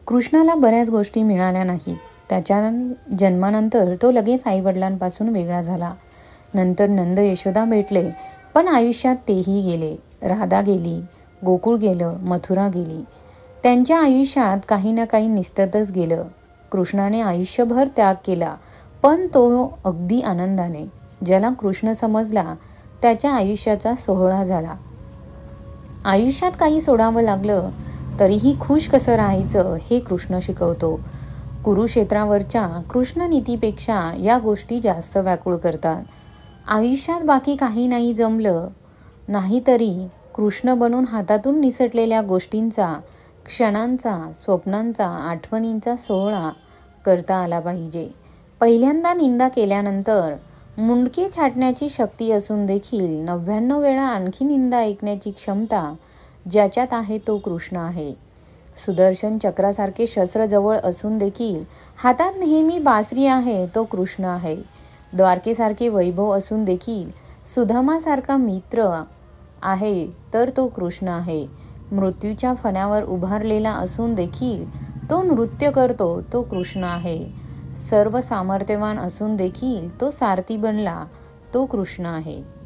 कृष्णाला बऱ्याच गोष्टी मिळाल्या नाहीत. त्याच्या जन्मानंतर तो लगेच आईवडिलांपासून वेगळा झाला. नंतर नंद यशोदा भेटले, पण आयुष्यात तेही गेले. राधा गेली, गोकुळ गेलं, मथुरा गेली. त्यांच्या आयुष्यात काही ना काही निसटतच गेलं. कृष्णाने आयुष्यभर त्याग केला, पण तो अगदी आनंदाने. ज्याला कृष्ण समजला त्याच्या आयुष्याचा सोहळा झाला. आयुष्यात काही सोडावं लागलं तरीही खुश कसं राहायचं हे कृष्ण शिकवतो. कुरुक्षेत्रावरच्या कृष्णनीतीपेक्षा या गोष्टी जास्त व्याकुळ करतात. आयुष्यात बाकी काही नाही जमलं नाही तरी कृष्ण बनून हातातून निसटलेल्या गोष्टींचा, क्षणांचा, स्वप्नांचा, आठवणींचा सोहळा करता आला पाहिजे. पहिल्यांदा निंदा केल्यानंतर मुंडके छाटण्याची शक्ती असून देखील 99 वेळा आणखी निंदा ऐकण्याची क्षमता ज्याच्यात आहे तो कृष्ण आहे. सुदर्शन चक्रासारखे शस्त्र जवळ असून देखील हातात नेहमी बासरी आहे तो कृष्ण आहे. द्वारकेसारखे वैभव असून देखील सुदामासारखा मित्र आहे तर तो कृष्ण आहे. मृत्यूच्या फण्यावर उभारलेला असून देखील तो नृत्य करतो तो कृष्ण आहे. सर्व सामर्थ्यवान असून देखील तो सारथी बनला तो कृष्ण आहे.